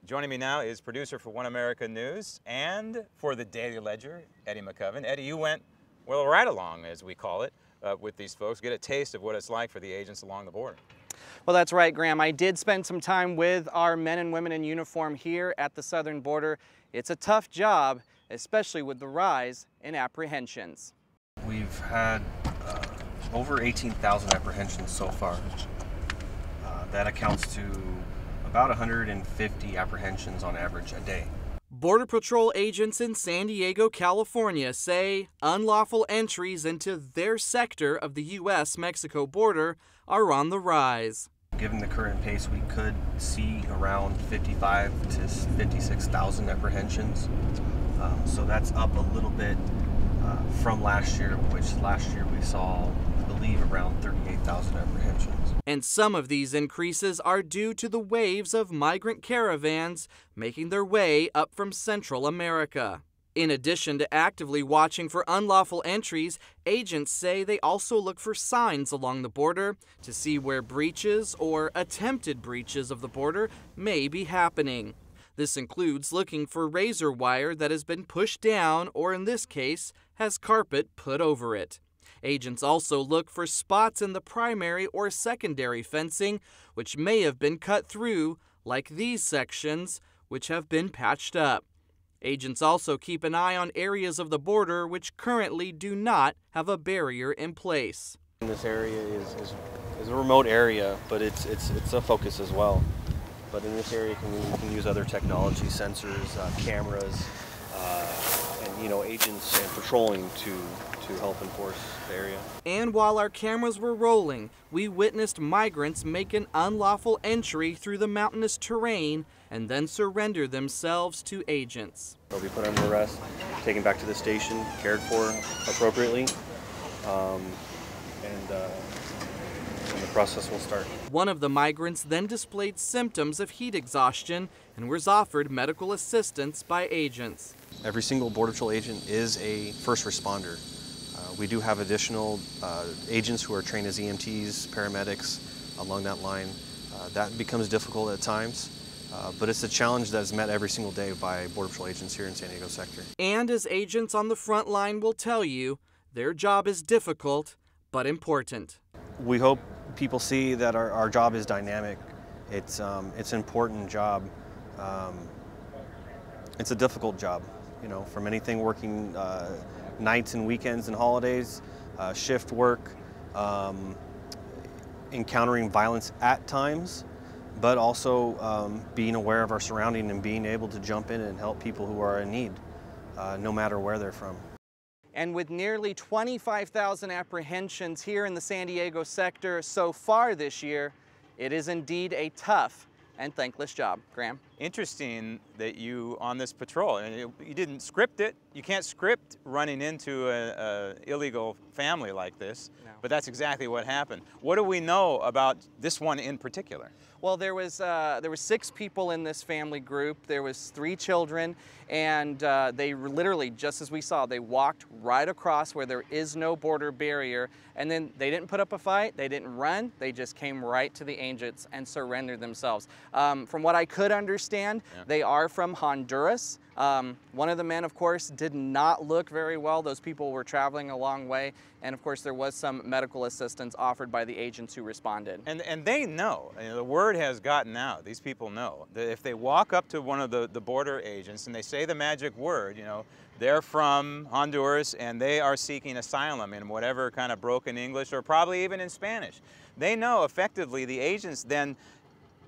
Joining me now is producer for One America News and for the Daily Ledger, Eddie McCoven. Eddie, you went, well, right along, as we call it, with these folks, get a taste of what it's like for the agents along the border. Well, that's right, Graham. I did spend some time with our men and women in uniform here at the southern border. It's a tough job, especially with the rise in apprehensions. We've had over 18,000 apprehensions so far. That accounts to about 150 apprehensions on average a day. Border Patrol agents in San Diego, California say unlawful entries into their sector of the U.S.-Mexico border are on the rise. Given the current pace, we could see around 55 to 56,000 apprehensions. So that's up a little bit from last year, which last year we saw, I believe, around 38,000 apprehensions. And some of these increases are due to the waves of migrant caravans making their way up from Central America. In addition to actively watching for unlawful entries, agents say they also look for signs along the border to see where breaches or attempted breaches of the border may be happening. This includes looking for razor wire that has been pushed down or, in this case, has carpet put over it. Agents also look for spots in the primary or secondary fencing which may have been cut through, like these sections, which have been patched up. Agents also keep an eye on areas of the border which currently do not have a barrier in place. This area is a remote area, but it's a focus as well. But in this area, we can use other technology, sensors, cameras, and agents and patrolling to help enforce the area. And while our cameras were rolling, we witnessed migrants make an unlawful entry through the mountainous terrain and then surrender themselves to agents. They'll be put under arrest, taken back to the station, cared for appropriately, and the process will start. One of the migrants then displayed symptoms of heat exhaustion and was offered medical assistance by agents. Every single Border Patrol agent is a first responder. We do have additional agents who are trained as EMTs, paramedics along that line. That becomes difficult at times, but it's a challenge that is met every single day by Border Patrol agents here in San Diego sector. And as agents on the front line will tell you, their job is difficult but important. We hope people see that our job is dynamic. It's an important job. It's a difficult job, from anything working nights and weekends and holidays, shift work, encountering violence at times, but also being aware of our surrounding and being able to jump in and help people who are in need, no matter where they're from. And with nearly 25,000 apprehensions here in the San Diego sector so far this year, it is indeed a tough and thankless job. Graham? Interesting that you, on this patrol, and you didn't script it. You can't script running into an illegal family like this, no. But that's exactly what happened. What do we know about this one in particular? Well, there was 6 people in this family group. There was 3 children, and they literally, just as we saw, they walked right across where there is no border barrier, and then they didn't put up a fight, they didn't run, they just came right to the agents and surrendered themselves. From what I could understand, They are from Honduras. One of the men, of course, did not look very well. Those people were traveling a long way, and of course there was some medical assistance offered by the agents who responded. And they know, the word has gotten out, these people know, that if they walk up to one of the border agents and they say the magic word, they're from Honduras and they are seeking asylum in whatever kind of broken English or probably even in Spanish. They know effectively the agents then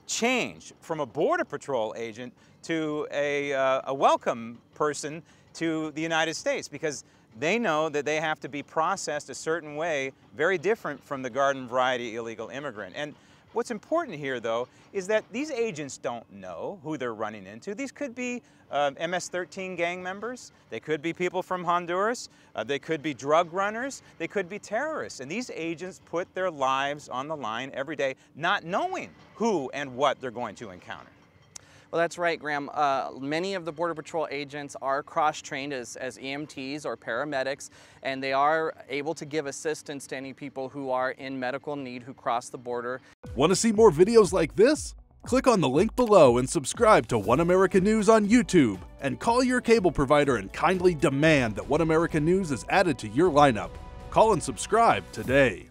change from a Border Patrol agent to a welcome person to the United States, because they know that they have to be processed a certain way, very different from the garden variety illegal immigrant. And what's important here, though, is that these agents don't know who they're running into. These could be MS-13 gang members. They could be people from Honduras. They could be drug runners. They could be terrorists. And these agents put their lives on the line every day, not knowing who and what they're going to encounter. Well, that's right, Graham. Many of the Border Patrol agents are cross-trained as EMTs or paramedics, and they are able to give assistance to any people who are in medical need who cross the border. Want to see more videos like this? Click on the link below and subscribe to One American News on YouTube, and call your cable provider and kindly demand that One American News is added to your lineup. Call and subscribe today.